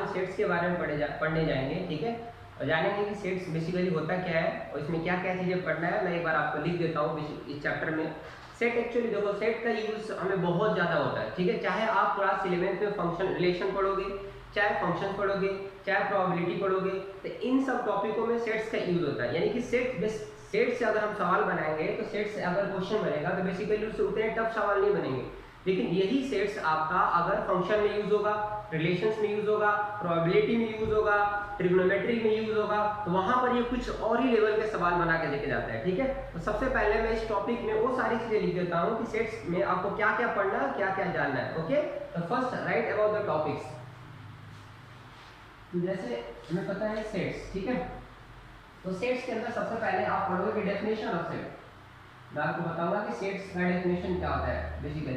में सेट्स के बारे में पढ़ने जाएंगे, ठीक है, और जानेंगे कि सेट्स बेसिकली होता क्या है और इसमें क्या क्या चीज़ें पढ़ना है। मैं एक बार आपको लिख देता हूँ इस चैप्टर में। सेट एक्चुअली देखो, सेट का यूज हमें बहुत ज़्यादा होता है, ठीक है, चाहे आप क्लास 11th में फंक्शन रिलेशन पढ़ोगे, चाहे फंक्शन पढ़ोगे, चाहे प्रोबेबिलिटी पढ़ोगे, तो इन सब टॉपिकों में सेट्स का यूज होता है। यानी कि सेट से अगर हम सवाल बनाएंगे तो सेट से अगर क्वेश्चन बनेगा तो बेसिकली उससे उतने टफ सवाल नहीं बनेंगे, लेकिन यही सेट्स आपका अगर फंक्शन में यूज होगा, रिलेशंस में यूज होगा, प्रोबेबिलिटी में यूज होगा, ट्रिग्नोमेट्री में यूज होगा, तो वहां पर ये कुछ और ही लेवल के सवाल बना के लेके जाता है, ठीक है। तो सबसे पहले मैं इस टॉपिक में वो सारी चीजें लिख देता हूँ कि सेट्स में आपको क्या क्या पढ़ना है, क्या क्या जानना है। ओके, तो first right about the topics. जैसे हमें पता है सेट्स, ठीक है, तो सेट्स के अंदर सबसे पहले आप पढ़ोगे कि डेफिनेशन ऑफ सेट। मैं आपको बताऊंगा कि सेट्स का डेफिनेशन क्या होता है, बेसिकली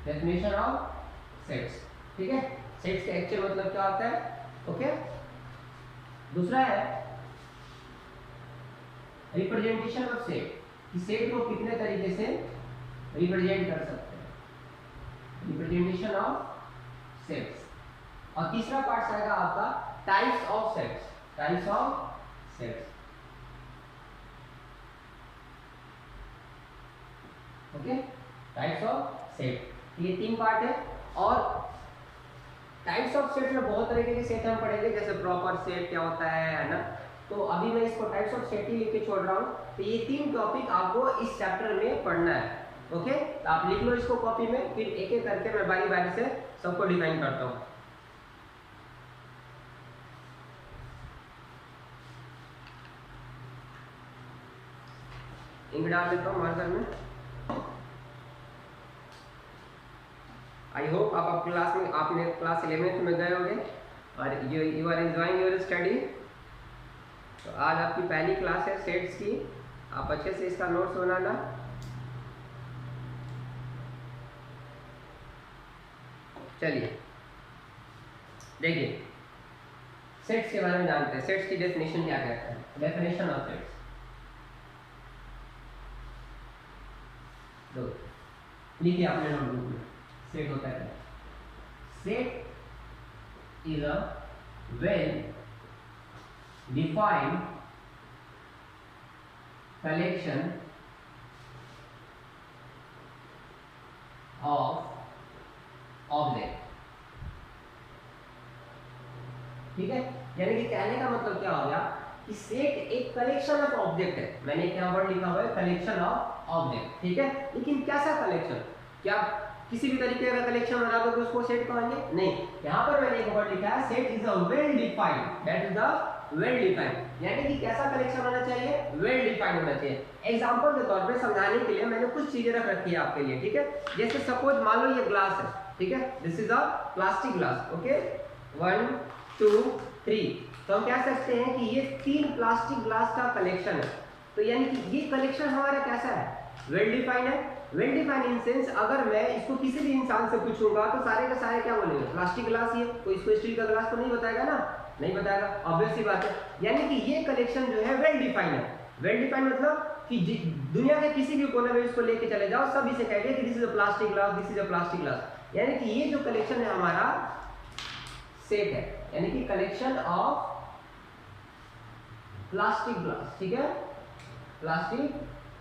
डेफिनेशन ऑफ सेट्स, ठीक है, सेट्स का एक्चुअल मतलब क्या होता है। ओके, दूसरा है रिप्रेजेंटेशन ऑफ सेट, कि सेट को कितने तरीके से रिप्रेजेंट कर सकते हैं, रिप्रेजेंटेशन ऑफ सेट्स। और तीसरा पार्ट आएगा आपका types of sets, types of sets. Okay, types of set, ये 3 पार्ट है। और टाइप्स ऑफ सेट में बहुत तरीके के सेट हम पढ़ेंगे, जैसे प्रॉपर सेट क्या होता है ना। तो अभी मैं इसको टाइप्स ऑफ सेट ही लिख के छोड़ रहा हूँ। तो ये 3 टॉपिक आपको इस चैप्टर में पढ़ना है। ओके, तो आप लिख लो इसको कॉपी में, फिर एक एक करके मैं बारी बारी से सबको डिफाइन करता हूँ। इंक डाल देता हूँ मार्कर में। आई होप आप क्लास में, आपने क्लास 11th में गए होंगे और you are enjoying your study. तो आज आपकी पहली क्लास है सेट्स की, आप अच्छे से इसका नोट्स बनाना। चलिए देखिए, सेट्स के बारे में जानते हैं। सेट्स की डेफिनेशन क्या कहता है, डेफिनेशन ऑफ सेट्स। दो लिखिए आपने नोटबुक में, सेट होता है, set is a well defined collection of object, ठीक है। यानी कि कहने का मतलब क्या हो गया कि सेट एक कलेक्शन ऑफ ऑब्जेक्ट है। मैंने क्या वर्ड लिखा हुआ है, कलेक्शन ऑफ ऑब्जेक्ट, ठीक है। लेकिन कैसा कलेक्शन, क्या किसी भी तरीके का कलेक्शन बना दो तो उसको सेट कहेंगे? नहीं, यहाँ पर मैंने एक वर्ड लिखा है, set is a well defined, that is the well defined. यानी कि कैसा कलेक्शन होना चाहिए, वेल डिफाइंड होना चाहिए। एग्जांपल के तौर पे समझाने के लिए मैंने कुछ चीजें रख रखी है आपके लिए, ठीक है। जैसे सपोज मान लो ये ग्लास है, ठीक है, this is a plastic glass. Okay, 1 2 3, तो हम कह सकते हैं कि ये 3 प्लास्टिक ग्लास का कलेक्शन है। तो यानी कि ये कलेक्शन हमारा कैसा है, वेल डिफाइंड है। वेल डिफाइंड इन सेंस, अगर मैं इसको किसी भी इंसान से पूछूंगा तो सारे के सारे क्या बोलेंगे, प्लास्टिक ग्लास ही है। कोई इसको स्टील का ग्लास तो नहीं बताएगा ना, नहीं बताएगा, ऑब्वियस सी बात है। यानी कि ये कलेक्शन जो है वेल डिफाइंड है। वेल डिफाइंड मतलब कि दुनिया के किसी भी कोने में इसको लेके चले जाओ, सब इसे कहेंगे कि this is a plastic glass, this is a plastic glass. यानी कि ये जो कलेक्शन है हमारा सेट है, यानी कि कलेक्शन ऑफ प्लास्टिक ग्लास, ठीक है, प्लास्टिक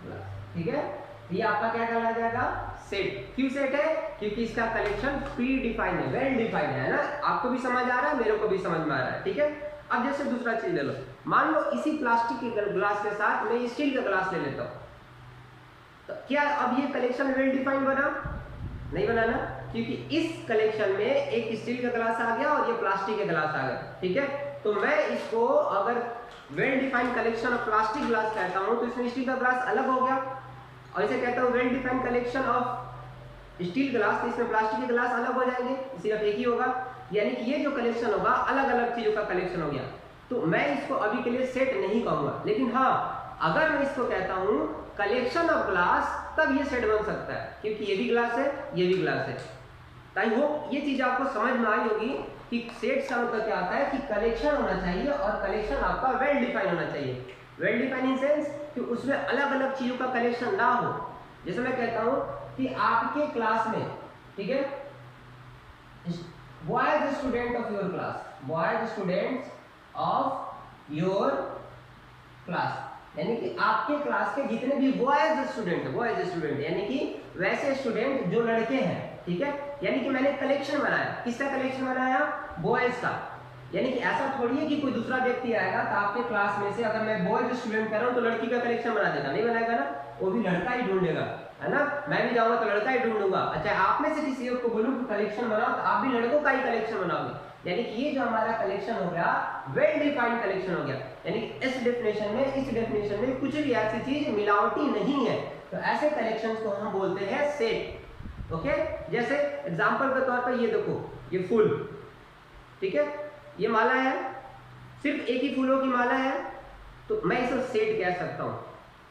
ग्लास, ठीक है। ये आपका क्या कहलाया जाएगा, सेट। क्यों सेट है, क्योंकि इसका कलेक्शन प्री डिफाइंड है, वेल डिफाइंड है ना। आपको भी समझ आ रहा है, मेरे को भी समझ में आ रहा है, ठीक है। अब जैसे दूसरा चीज ले लो, मान लो इसी प्लास्टिक के ग्लास के साथ मैं स्टील का ग्लास ले लेता हूँ, तो क्या अब ये कलेक्शन वेल डिफाइंड बना, नहीं बना ना, क्योंकि इस कलेक्शन में एक स्टील का ग्लास आ गया और ये प्लास्टिक का ग्लास आ गया, ठीक है। तो मैं इसको अगर well defined collection of plastic glass कहता हूं तो इसमें स्टील का ग्लास अलग हो गया, और इसे कहता हूं well defined collection of steel glass, तो इसमें प्लास्टिक के ग्लास अलग हो जाएंगे, सिर्फ एक ही होगा। यानी कि ये जो कलेक्शन होगा अलग अलग चीजों का कलेक्शन हो गया। तो मैं इसको अभी के लिए सेट नहीं कहूंगा, लेकिन हाँ अगर मैं इसको कहता हूं कलेक्शन ऑफ ग्लास, तब ये सेट बन सकता है, क्योंकि ये भी ग्लास है, ये भी ग्लास है। आई होप ये चीज आपको समझ में आई होगी कि सेट का मतलब क्या आता है कि कलेक्शन होना चाहिए, और कलेक्शन आपका वेल डिफाइन होना चाहिए। वेल डिफाइन इन सेंस कि उसमें अलग अलग चीजों का कलेक्शन ना हो। जैसे मैं कहता हूं कि आपके क्लास में, ठीक है, boy is the student of your class, boys students of your class, यानी कि आपके क्लास के जितने भी बॉयज स्टूडेंट यानी कि वैसे स्टूडेंट जो लड़के हैं, ठीक है। यानी कि मैंने कलेक्शन बनाया, किसका कलेक्शन बनाया, बॉयज का। यानी कि ऐसा थोड़ी है कि कोई दूसरा व्यक्ति आएगा तो आपके क्लास में से अगर मैं बॉयज स्टूडेंट कर रहा हूँ तो लड़की का कलेक्शन बना देगा, नहीं बनाएगा ना, वो भी लड़का ही ढूंढेगा, है ना। मैं भी जाऊंगा तो लड़का ही ढूंढूंगा। अच्छा, आप में से किसी एक को बोलूं कि कलेक्शन बनाओ तो आप भी लड़कों का ही कलेक्शन बनाओगे। यानी कि ये जो हमारा कलेक्शन हो गया वेल डिफाइंड कलेक्शन हो गया। यानी कि इस डेफिनेशन में कुछ भी ऐसी चीज मिलावटी नहीं है। तो ऐसे कलेक्शंस को हम बोलते हैं सेट। ओके, जैसे एग्जांपल के तौर पर ये देखो, ये फूल, ठीक है, ये माला है, सिर्फ एक ही फूलों की माला है, तो मैं इसे सेट कह सकता हूं,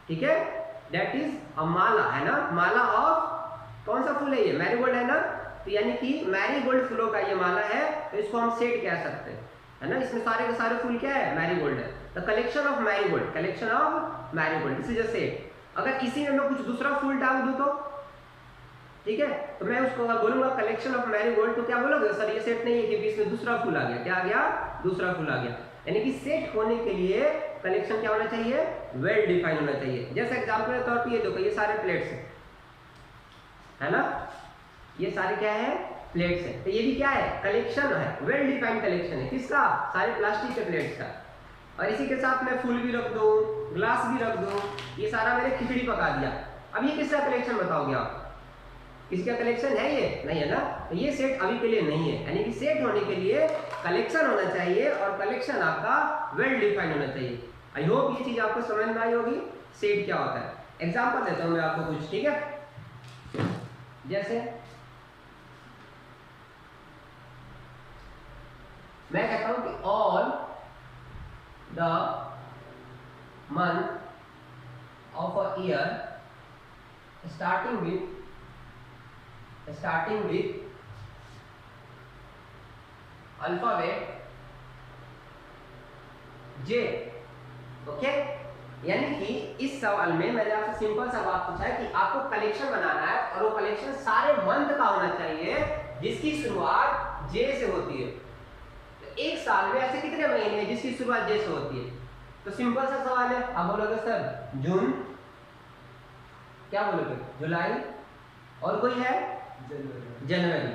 ठीक है। दैट इज अ माला, है ना। माला ऑफ कौन सा फूल है, ये मैरीगोल्ड है ना। तो यानी कि मैरीगोल्ड फूलों का ये माला है, तो इसको हम सेट कह सकते हैं, है ना। इसमें सारे के सारे फूल क्या है, मैरीगोल्ड है। The collection of marigold, this is a set. अगर इसी में मैं कुछ दूसरा फूल डाल दूं तो, ठीक है, तो मैं उसको बोलूंगा कलेक्शन ऑफ मैरीगोल्ड, तो क्या बोलोगे, सर ये सेट नहीं है क्योंकि इसमें दूसरा फूल आ गया। क्या आ गया, दूसरा फूल आ गया। यानी कि सेट होने के लिए कलेक्शन क्या होना चाहिए, वेल डिफाइन होना चाहिए। जैसे एग्जांपल के तौर पे ये देखो, ये सारे प्लेट्स हैं, है ना, ये सारे क्या है, प्लेट्स हैं। तो ये भी क्या है, कलेक्शन है, वेल डिफाइंड कलेक्शन है। किसका, सारे प्लास्टिक के प्लेट्स का। और इसी के साथ मैं फूल भी रख दूं, ग्लास भी रख दूं, ये सारा मैंने खिचड़ी पका दिया। अब ये किसका कलेक्शन बताओगे आप, किसका कलेक्शन है, ये नहीं है ना। तो ये सेट अभी के लिए नहीं है। यानी कि सेट होने के लिए कलेक्शन होना चाहिए और कलेक्शन आपका वेल डिफाइंड होना चाहिए। आई होप ये चीज आपको समझ में आई होगी, सेट क्या होता है। एग्जांपल देता हूं मैं आपको कुछ, ठीक है। जैसे मैं कहता हूं कि all the month of a year starting with alphabet J। Okay, यानी कि इस सवाल में मैंने आपसे सिंपल सा बात पूछा है कि आपको कलेक्शन बनाना है और वो कलेक्शन सारे मंथ का होना चाहिए जिसकी शुरुआत J से होती है। तो एक साल में ऐसे कितने महीने हैं जिसकी शुरुआत J से होती है। तो सिंपल सा सवाल है, आप बोलोगे सर जून, क्या बोलोगे, जुलाई, और कोई है जनवरी।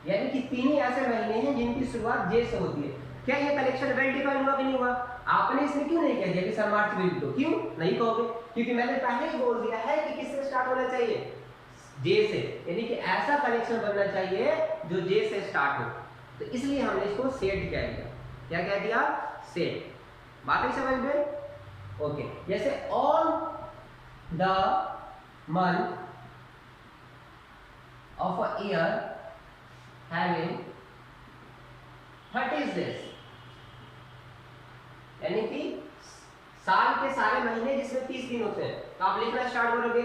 यानी कि तीन ही ऐसे महीने हैं जिनकी शुरुआत J से होती है। क्या ये कलेक्शन वेल डिफाइंड हुआ कि नहीं हुआ। आपने इसमें क्यों नहीं कह दिया कि सर मार्च में दो, क्यों नहीं कहोगे, क्योंकि मैंने पहले ही बोल दिया है कि किससे स्टार्ट होना चाहिए, J से। यानी कि ऐसा कलेक्शन बनना चाहिए जो J से स्टार्ट हो। तो इसलिए हमने इसको सेट कह दिया। क्या कह दिया, सेट। बात ही समझ में। ओके, जैसे all the month of a year having 30 days, यानी कि साल के सारे महीने जिसमें 30 दिन होते हैं। तो आप लिखना स्टार्ट करोगे,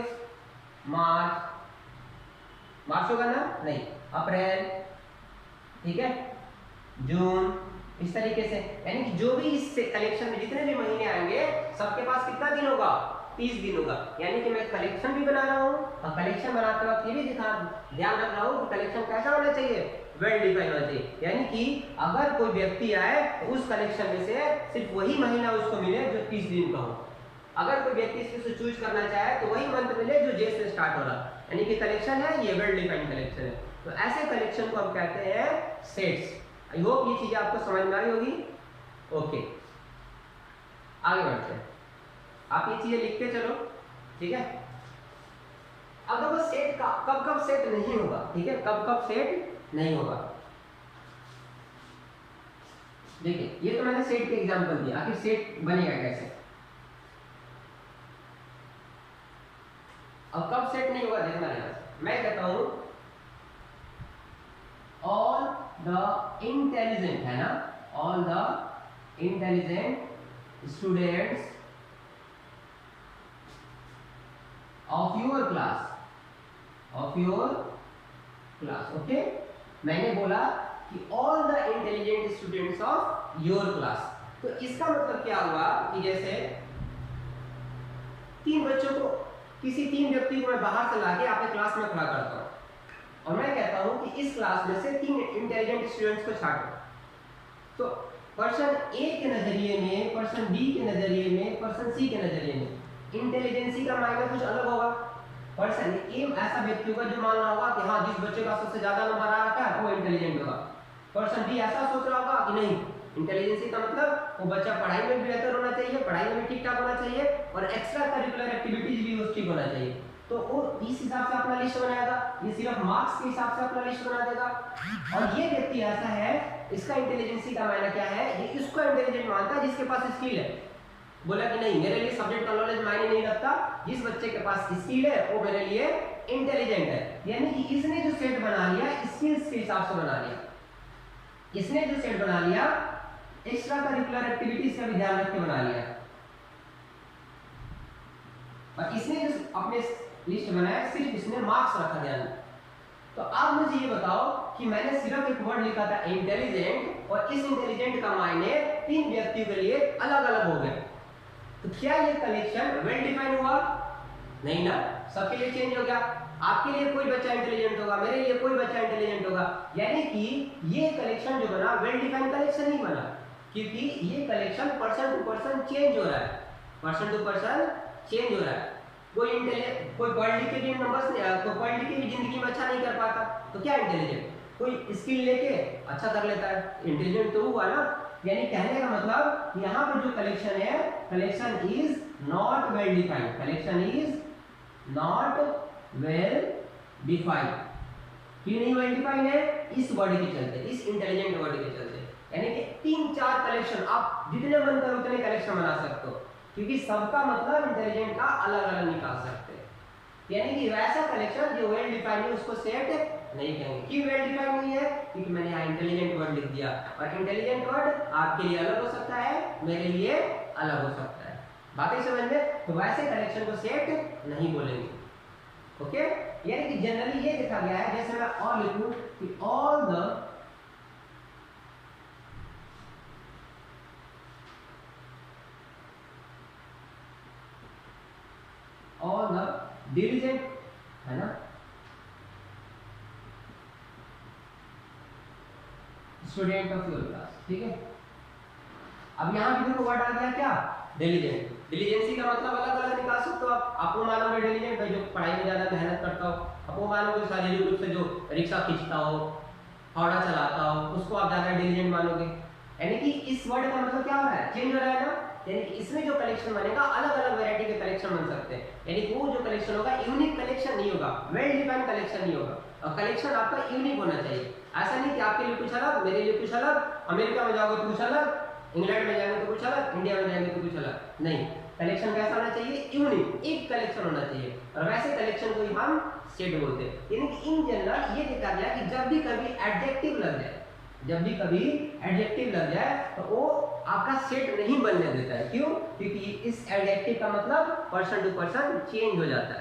मार्च होगा ना, नहीं, अप्रैल, ठीक है, जून, इस तरीके से। यानी कि जो भी इस कलेक्शन में जितने भी महीने आएंगे सबके पास कितना दिन होगा, 30 दिन होगा। यानी कि मैं कलेक्शन भी बना रहा हूँ और कलेक्शन बनाते वक्त ये भी ध्यान रख रहा हूँ कि कलेक्शन कैसा होना चाहिए, वेल डिफाइन होना चाहिए। यानी कि अगर कोई व्यक्ति आए तो उस कलेक्शन में से सिर्फ वही महीना उसको मिले जो 30 दिन का हो। अगर कोई व्यक्ति इसमें से चूज करना चाहे तो वही मंथ मिले जो J से स्टार्ट हो रहा। यानी कि कलेक्शन है, ये वेल डिफाइंड कलेक्शन है। तो ऐसे कलेक्शन को हम कहते हैं सेट्स। आई होप ये चीजें आपको समझ में आई होगी। ओके, आगे बढ़ते हैं। आप ये चीजें लिखते चलो, ठीक है। अब देखो सेट का कब कब सेट नहीं होगा, ठीक है, कब कब सेट नहीं होगा। देखिए, ये तो मैंने सेट के एग्जांपल दिया, आखिर सेट बनेगा कैसे। अब कब सेट नहीं होगा देखना है। मैं कहता हूं ऑल द इंटेलिजेंट, है ना, all the intelligent students of your class, okay. मैंने बोला कि all the intelligent students of your class। तो इसका मतलब क्या हुआ कि जैसे तीन बच्चों को, किसी तीन व्यक्ति को मैं बाहर से लाके आपके क्लास में खड़ा करता हूँ, और मैं कहता हूं कि इस क्लास में से 3 इंटेलिजेंट स्टूडेंट्स को छांटो, तो पर्सन ए के नजरिए में, पर्सन बी के नजरिए में, पर्सन सी के नजरिए में इंटेलिजेंसी का मायना कुछ अलग होगा। पर्सन ए ऐसा व्यक्ति होगा जो मान रहा होगा कि हाँ जिस बच्चे का सबसे ज्यादा नंबर आ रहा है वो इंटेलिजेंट होगा। पर्सन बी ऐसा सोच रहा होगा कि नहीं, इंटेलिजेंसी का मतलब वो बच्चा पढ़ाई में भी बेहतर होना चाहिए, पढ़ाई में भी ठीक ठाक होना चाहिए और एक्स्ट्रा करिकुलर एक्टिविटीज भी उसकी होना चाहिए। तो वो इस हिसाब से अपना लिस्ट बनाएगा, ये सिर्फ मार्क्स के हिसाब से अपना लिस्ट बना देगा। और ये व्यक्ति ऐसा है, इसका इंटेलिजेंसी का मायना क्या है, ये इसको इंटेलिजेंट मानता है जिसके पास स्किल है। बोला कि नहीं मेरे लिए सब्जेक्ट का नॉलेज मायने नहीं रखता, जिस बच्चे के पास स्किल है वो मेरे लिए इंटेलिजेंट है। यानी कि इसने जो सेट बना लिया स्किल्स के हिसाब से बना लिया, इसने जो सेट बना लिया एक्स्ट्रा करिकुलर एक्टिविटीज का भी ध्यान रख के बना लिया, और इसने जो अपने लिस्ट बनाया सिर्फ इसने मार्क्स रखा ध्यान। तो अब मुझे ये बताओ कि मैंने सिर्फ एक वर्ड लिखा था इंटेलिजेंट, और इस इंटेलिजेंट का मायने 3 व्यक्तियों के लिए अलग अलग हो गए, तो क्या ये कलेक्शन वेल डिफाइन हुआ? नहीं ना, सबके लिए चेंज हो गया। आपके लिए कोई बच्चा इंटेलिजेंट होगा, मेरे लिए कोई बच्चा इंटेलिजेंट होगा, यानी कि ये कलेक्शन जो बना वेल डिफाइंड कलेक्शन नहीं बना, क्योंकि ये collection person to person change हो रहा है, पर्सन टू पर्सन चेंज हो रहा है। कोई पढ़ लिख के भी नंबर्स कोई पढ़ लिख के भी जिंदगी में अच्छा नहीं कर पाता, तो क्या इंटेलिजेंट? कोई स्किल लेके अच्छा कर लेता है, इंटेलिजेंट तो हुआ ना। यानी कहने का मतलब यहाँ पर जो कलेक्शन है, collection is not well defined, collection is not well defined. क्यों नहीं वेल डिफाइंड है? इस वर्ड के चलते, इस इंटेलिजेंट वर्ड के चलते। यानी कि 3-4 कलेक्शन आप जितने मन करो उतने कलेक्शन बना सकते हो, क्योंकि सबका मतलब इंटेलिजेंट का अलग अलग निकाल सकते हैं। यानी कि वैसा कलेक्शन जो वेल डिफाइंड है उसको सेट नहीं कहेंगे। क्यों वेल डिफाइंड नहीं है? क्योंकि मैंने यहाँ इंटेलिजेंट वर्ड लिख दिया, और इंटेलिजेंट वर्ड आपके लिए अलग हो सकता है, मेरे लिए अलग हो सकता है। बातें समझ में? तो वैसे कलेक्शन को सेट नहीं बोलेंगे, ओके। यानी कि जनरली ये देखा गया है, जैसे मैं और लिखूं कि ऑल द diligent, है ना, स्टूडेंट ऑफ योर क्लास, ठीक है। अब यहाँ भी देखो वर्ड आ गया क्या, डिलीजेंट। डिलीजेंसी का मतलब अलग अलग निकाल सकते हो आप। आपको मानोगे डिलीजेंट है जो पढ़ाई में ज्यादा मेहनत करता हो, आपको मानोगे शारीरिक रूप से जो रिक्शा खींचता हो, हौड़ा चलाता हो, उसको आप ज्यादा डिलीजेंट मानोगे। यानी कि इस वर्ड का मतलब क्या हो रहा है, चेंज हो रहा है ना। यानी कि इसमें जो कलेक्शन बनेगा अलग अलग वैरायटी के कलेक्शन बन सकते हैं। यानी कि वो जो कलेक्शन होगा यूनिक कलेक्शन नहीं होगा, वेल डिफाइंड कलेक्शन नहीं होगा, और कलेक्शन आपका यूनिक होना चाहिए। ऐसा नहीं कि आपके लिए कुछ अलग, मेरे लिए कुछ अलग, अमेरिका में जाओगे तो कुछ अलग, इंग्लैंड में जाएंगे तो कुछ अलग, इंडिया में जाएंगे तो कुछ अलग। नहीं, कलेक्शन कैसा होना चाहिए, यूनिक, एक कलेक्शन होना चाहिए, और वैसे कलेक्शन को ही हम सेट बोलते हैं। यानी कि इन जनरल ये देखा गया कि जब भी कभी एडजेक्टिव लग जाए, जब भी कभी एडजेक्टिव लग जाए तो वो आपका सेट नहीं बनने देता है। क्यों? क्योंकि इस एडजेक्टिव का मतलब पर्सन टू पर्सन चेंज हो जाता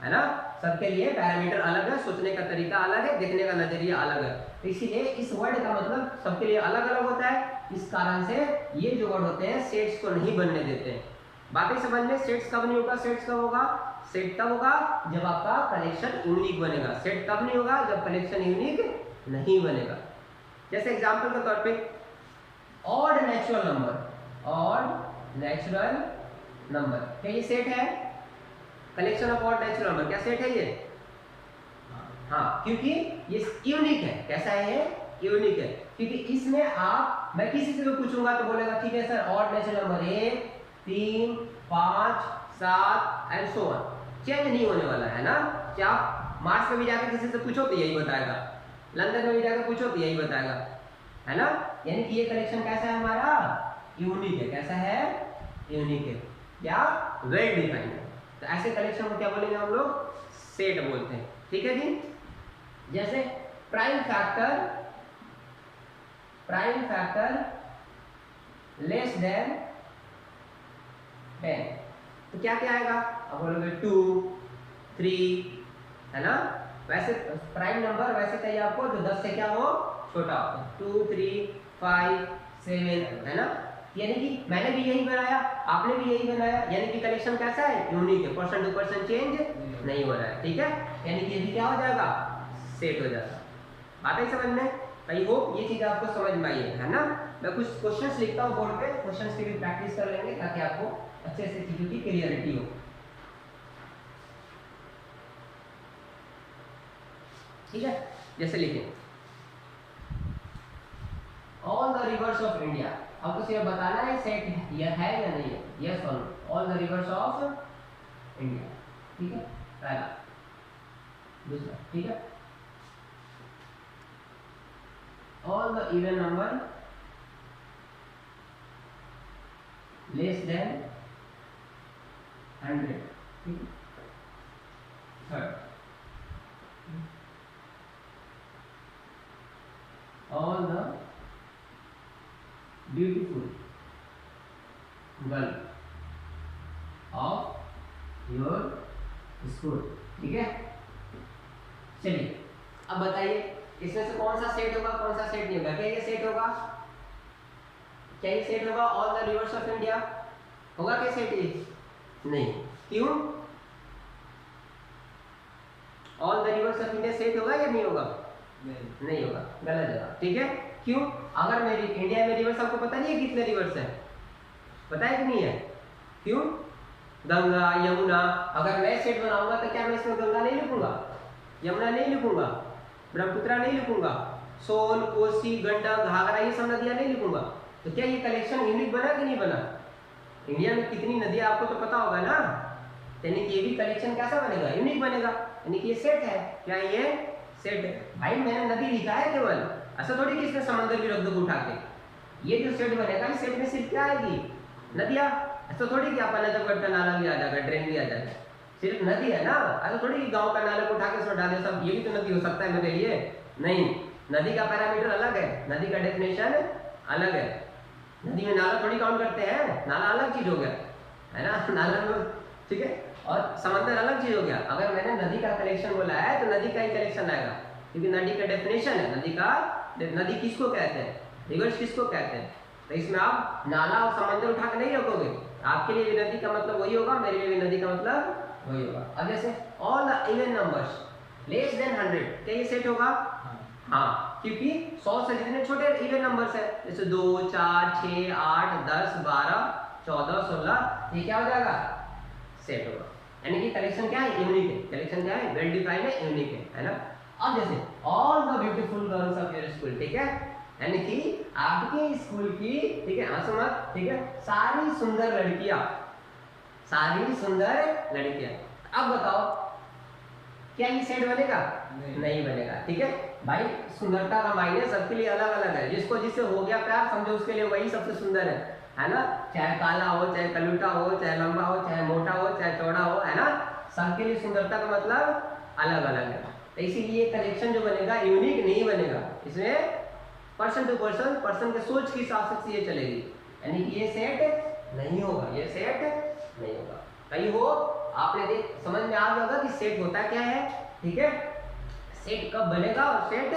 है ना। सबके लिए पैरामीटर अलग है, सोचने का तरीका अलग है, देखने का नजरिया अलग है, इसीलिए इस वर्ड का मतलब सबके लिए अलग अलग होता है। इस कारण से ये जो वर्ड होते हैं सेट्स को नहीं बनने देते हैं। बातें समझ में? सेट्स कब नहीं होगा, सेट्स कब होगा? सेट तब होगा जब आपका कलेक्शन यूनिक बनेगा। सेट तब नहीं होगा जब कलेक्शन यूनिक नहीं बनेगा। जैसे एग्जांपल के तौर पे odd natural number, odd natural number, क्या ये सेट है? Collection of odd natural number क्या सेट है ये? हाँ, क्योंकि ये यूनिक है। कैसा है ये? यूनिक है, क्योंकि इसमें आप, मैं किसी से भी पूछूंगा तो बोलेगा ठीक है sir odd natural number 1, 3, 5, 7 and so on, change नहीं होने वाला है ना। क्या आप मार्स में भी जाकर किसी से पूछो तो यही बताएगा, लंदन में भी जाकर पूछो तो यही बताएगा, है ना। यानी कि ये कलेक्शन कैसा है हमारा? यूनिक है। कैसा है? यूनिक है, क्या वेल डिफाइंड है। तो ऐसे कलेक्शन को क्या बोलेंगे हम लोग? सेट बोलते हैं, ठीक है जी। जैसे प्राइम फैक्टर लेस देन 10, तो क्या क्या आएगा? अब बोलोगे 2, 3, है ना। वैसे प्राइम नंबर वैसे चाहिए आपको जो 10 से क्या हो, छोटा हो, 2, 3, 5, 7, है ना। यानी कि मैंने भी यही बनाया, आपने भी यही बनाया, यानी कि कलेक्शन कैसा है? यूनिक है, पर्सन टू पर्सन चेंज नहीं हो रहा है, ठीक है। यानी कि ये भी क्या हो जाएगा? सेट हो जाता। बात है समझ में? आई होप ये चीज आपको समझ में आई है ना? मैं कुछ क्वेश्चंस लिखता हूँ बोर्ड पे, क्वेश्चंस की भी प्रैक्टिस कर लेंगे ताकि आपको अच्छे से चीजों की क्लियरिटी हो। ठीक है, जैसे लिखें all the rivers of India. आपको सिर्फ बताना है सेट यह है या नहीं है, यस और no. All the rivers of India, ठीक है, पहला। दूसरा, ठीक है, all the even number less than 100, ठीक है। Third, all the beautiful girl of your school, ठीक है। चलिए अब बताइए इसमें से कौन सा सेट होगा, कौन सा सेट नहीं होगा। क्या ये सेट होगा? क्या ये सेट होगा? All the rivers of India होगा क्या सेट? ये नहीं। क्यों? All the rivers of India set होगा या नहीं होगा? नहीं होगा, गलत जवाब, ठीक है। क्यों? अगर मेरी इंडिया में रिवर्स आपको पता नहीं है कितने रिवर्स है, पता है कि नहीं है? क्यों? गंगा, यमुना। अगर मैं सेट बनाऊंगा तो क्या मैं इसमें गंगा नहीं लिखूंगा, यमुना नहीं लिखूंगा, ब्रह्मपुत्र नहीं लिखूंगा, सोन, कोसी, गंडक, घाघरा, ये सब नदियां नहीं लिखूंगा। तो क्या ये कलेक्शन यूनिक बना कि नहीं बना? इंडिया में कितनी नदियां आपको तो पता होगा ना, यानी कि ये भी कलेक्शन कैसा बनेगा? यूनिक बनेगा, यानी कि ये सेट है। क्या ये सेट है? भाई मैंने नदी लिखा है केवल, ऐसा थोड़ी कि इसमें समंदर भी रख दो उठा के। ये जो सेट बनेगा इस सेट में सिर्फ क्या आएगी? नदियां। ऐसा थोड़ी कि अपना जब गड्ढा नाला भी आ जाएगा, ड्रेन भी आ जाएगा, सिर्फ नदी है ना। ऐसा थोड़ी कि गांव का नाला को उठा के उसमें डाले सब, ये भी तो नदी हो सकता है मेरे लिए। नहीं, नदी का पैरामीटर अलग है, नदी का डेफिनेशन अलग है। नदी में नाला थोड़ी काउंट करते हैं, नाला अलग चीज हो गया है ना, नाला में, ठीक है। और समंदर अलग चीज हो गया। अगर मैंने नदी का कलेक्शन बोला है तो नदी का ही कलेक्शन आएगा, क्योंकि नदी का डेफिनेशन है नदी का। नदी किसको कहते हैं? रिवर्स किसको कहते हैं? तो इसमें आप नाला और समंदर उठा के नहीं रखोगे। आपके लिए भी नदी का मतलब वही होगा, मेरे लिए भी नदी का मतलब वही होगा। अब जैसे all the even numbers less than 100, क्या ये सेट होगा? हाँ, क्योंकि 100 से जितने छोटे इवन नंबर्स है, जैसे 2, 4, 6, 8, 10, 12, 14, 16, ये क्या हो जाएगा? सेट होगा। यानी कि कलेक्शन क्या है? यूनिक है। कलेक्शन क्या है? वेल डिफाइंड है, यूनिक है ना। अब जैसे all the beautiful girls of your school, ठीक है, यानी कि आपके स्कूल की, ठीक है, हंसो मत, ठीक है, सारी सुंदर लड़कियां, सारी सुंदर लड़कियां। अब बताओ क्या ये सेट बनेगा? नहीं बनेगा, ठीक है भाई। सुंदरता का मायने सबके लिए अलग अलग है। जिसको जिससे हो गया प्यार, समझो उसके लिए वही सबसे सुंदर है ना। चाहे काला हो, चाहे कलूटा हो, चाहे लंबा हो, चाहे मोटा हो, चाहे चौड़ा हो, है ना। सबके लिए सुंदरता का मतलब अलग अलग है। तो इसीलिए कलेक्शन जो बनेगा यूनिक नहीं बनेगा, इसमें पर्सन टू पर्सन, पर्सन के सोच के हिसाब से ये चलेगी। यानी कि ये सेट नहीं होगा, ये सेट नहीं होगा। कहीं हो आपने देख समझ में आ गया कि सेट होता क्या है, ठीक है। सेट कब बनेगा और सेट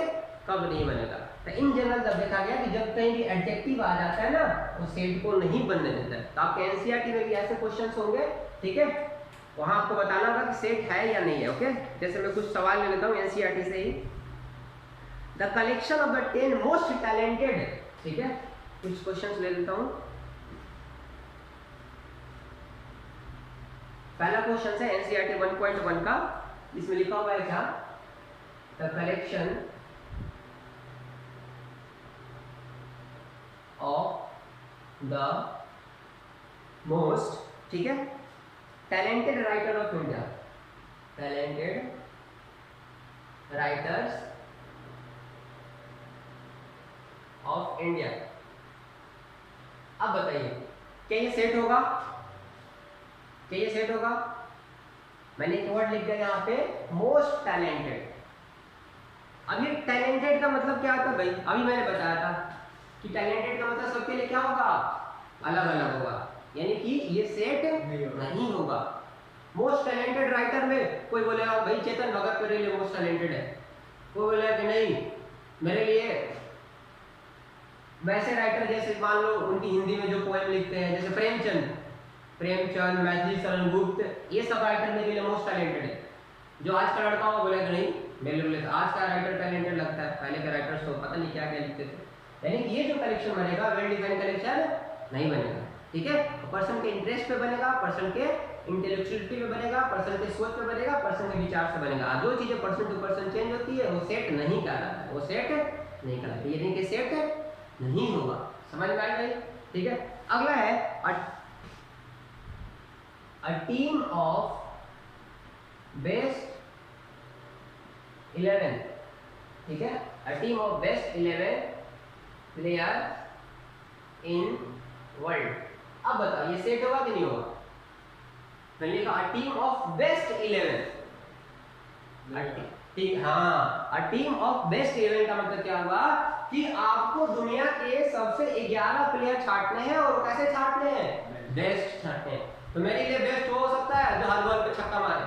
कब नहीं बनेगा। तो इन जनरल जब देखा गया कि जब कहीं भी एडजेक्टिव आ जाता है ना, वो सेट को नहीं बनने देता है। तो आपके एनसीईआरटी में भी ऐसे क्वेश्चंस होंगे, ठीक है, वहां आपको बताना होगा कि सेट है या नहीं है। ओके, जैसे मैं कुछ सवाल ले लेता हूँ एनसीईआरटी से ही। The collection of the 10 most talented, ठीक है, कुछ क्वेश्चंस ले लेता हूँ। पहला क्वेश्चन है एनसीईआरटी 1.1 का, इसमें लिखा हुआ है क्या? The collection of the most, ठीक है, talented writer of India, talented writers of India. अब बताइए क्या ये सेट होगा? क्या ये सेट होगा? मैंने एक वर्ड लिख दिया यहाँ पे, मोस्ट टैलेंटेड। अब ये टैलेंटेड का मतलब क्या आता है भाई? अभी मैंने बताया था कि टैलेंटेड का मतलब सबके लिए क्या होगा? अलग अलग होगा, यानी कि ये सेट नहीं होगा। मोस्ट टैलेंटेड राइटर में कोई बोलेगा भाई चेतन भगत मेरे लिए मोस्ट टैलेंटेड है, कोई बोलेगा कि नहीं मेरे लिए वैसे राइटर जैसे मान लो उनकी हिंदी में जो पोएम लिखते हैं, जैसे मैथिली शरण गुप्त, ये सब राइटर मेरे लिए मोस्ट टैलेंटेड है। जो आज का लड़का हो बोलेगा नहीं वैल्यू लेता। आज का राइटर टैलेंटेड लगता है, पहले के राइटर्स तो पता नहीं क्या क्या लिखते थे। यानी कि ये जो कलेक्शन बनेगा वेल डिफाइंड कलेक्शन नहीं बनेगा, ठीक है। पर्सन के इंटरेस्ट पे बनेगा, पर्सन के इंटेलेक्चुअलिटी पे बनेगा, पर्सन के सोच पे बनेगा, पर्सन के विचार से बनेगा। जो चीजें पर्सन टू पर्सन चेंज होती है वो सेट नहीं कहलाता है, वो सेट नहीं कहलाता, यानी कि सेट नहीं होगा। समझ में आया भाई, ठीक है। अगला है a team of best 11, ठीक है, a team of best 11 player in world। अब बताओ ये सेट होगा कि नहीं होगा? मैंने लिखा a team of best 11, ठीक, हाँ, a team of best 11 का मतलब क्या हुआ कि आपको दुनिया के सबसे 11 प्लेयर छांटने हैं, और कैसे छांटने हैं? बेस्ट छांटने हैं। तो मेरे लिए बेस्ट हो सकता है जो हर बॉल पे छक्का मारे,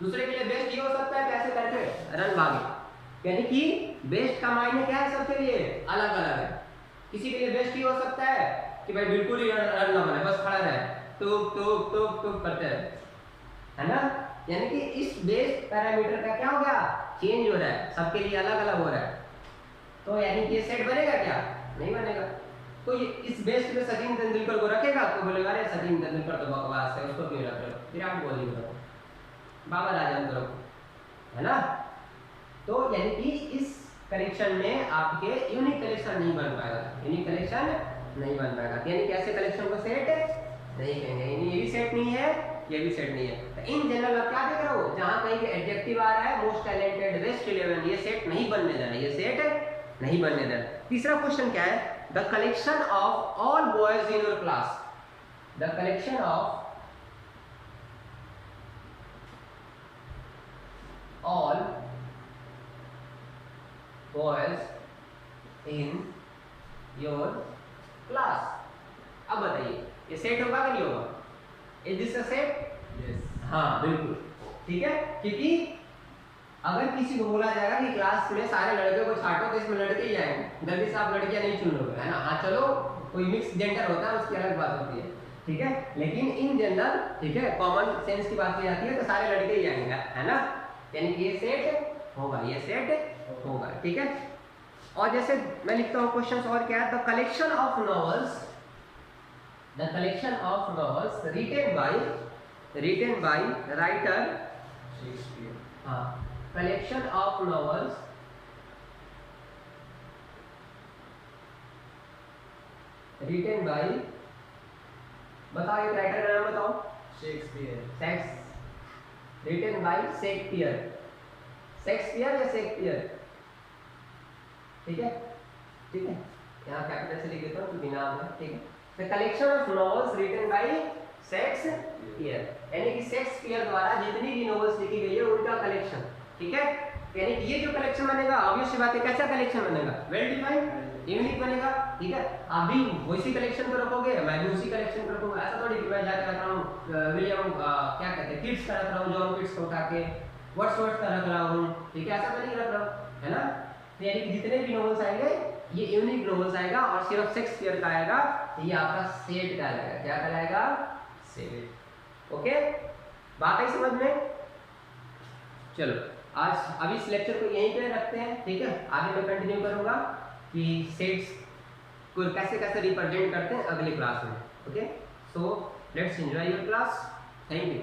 दूसरे के लिए बेस्ट ये हो सकता है कैसे करके रन भागे। यानी कि बेस्ट का मायने क्या है सबके लिए अलग अलग है। किसी के लिए बेस्ट ये हो सकता है कि भाई बिल्कुल ही रन ना बने, बस खड़ा रहे, तो करते रहे, है ना। यानी कि इस बेस्ट पैरामीटर का क्या हो गया, चेंज हो रहा है, सबके लिए अलग अलग हो रहा है। तो यानी कि ये सेट बनेगा क्या? नहीं बनेगा। तो ये इस बेस्ट में सचिन तेंदुलकर को रखेगा तो बोलेगा अरे सचिन तेंदुलकर तो बकवास है, उसको क्यों रख रहे हो? विराट कोहली को रखो, बाबर आजम को रखो, है ना। तो यानी कि इस कलेक्शन में आपके यूनिक कलेक्शन नहीं बन पाएगा, यूनिक कलेक्शन नहीं बन पाएगा। यानी कैसे कलेक्शन को सेट नहीं कहेंगे, यानी ये भी सेट नहीं है, ये भी सेट नहीं है। तो इन जनरल आप क्या देख रहे हो, जहां कहीं पे एडजेक्टिव आ रहा है मोस्ट टैलेंटेड बेस्ट 11, ये सेट नहीं बनने देना, ये सेट नहीं बनने देना। तीसरा क्वेश्चन क्या है, the collection of all boys in your class, the collection of all boys in your class। अब बताइए ये सेट होगा कि नहीं होगा? Is this a set? Yes, हाँ बिल्कुल, ठीक है। क्योंकि अगर किसी को बोला जाएगा कि क्लास में सारे लड़के को छांटो तो इसमें लड़के ही आएंगे, जल्दी से आप लड़कियां नहीं चुन लोगे, है ना। हाँ चलो कोई मिक्स जेंडर होता है उसकी अलग बात होती है, ठीक है, लेकिन इन जनरल, ठीक है, कॉमन सेंस की बात की जाती है तो सारे लड़के ही आएंगे, है ना। यानी कि ये सेट होगा, ये सेट होगा, ठीक है। और जैसे मैं लिखता हूँ क्वेश्चन और क्या है, the collection of novels, the collection of novels written by writer Shakespeare, हाँ, collection of novels written by, बताओ एक राइटर का नाम बताओ। Shakespeare, written by Shakespeare, Shakespeare या शेक्सपियर, ठीक है, ठीक है, यहाँ कैपिटल से लिख देता हूँ क्योंकि नाम है, ठीक है। The collection of novels written by Shakespeare, यानी कि शेक्सपियर द्वारा जितनी भी नॉवेल्स लिखी गई है उनका कलेक्शन, ठीक है। यानी कि ये जो कलेक्शन बनेगा ऑब्वियस सी बात है कैसा कलेक्शन बनेगा, वेल डिफाइंड यूनिक बनेगा, ठीक है। आप भी वैसी कलेक्शन को रखोगे, मैं भी उसी कलेक्शन को रखूंगा, ऐसा थोड़ी कि मैं जाकर रख रहा हूँ विलियम क्या कहते हैं किट्स का रख रहा हूँ, जॉन किट्स को उठा के वर्ड्सवर्थ का रख रहा हूँ, ठीक है, ऐसा तो नहीं रख रहा हूँ, है ना। तो यानी कि जितने भी नॉवेल्स आएंगे ये यूनिक नॉवेल्स आएगा और सिर्फ शेक्सपियर का आएगा, ये आपका सेट कहलाएगा, क्या कहलाएगा, सेट। ओके, बात आई समझ में? चलो आज अभी इस लेक्चर को यहीं पे रखते हैं, ठीक है। आगे मैं कंटिन्यू करूंगा कि सेट्स को कैसे कैसे रिप्रेजेंट करते हैं अगली क्लास में। Okay, so let's enjoy your class, thank you.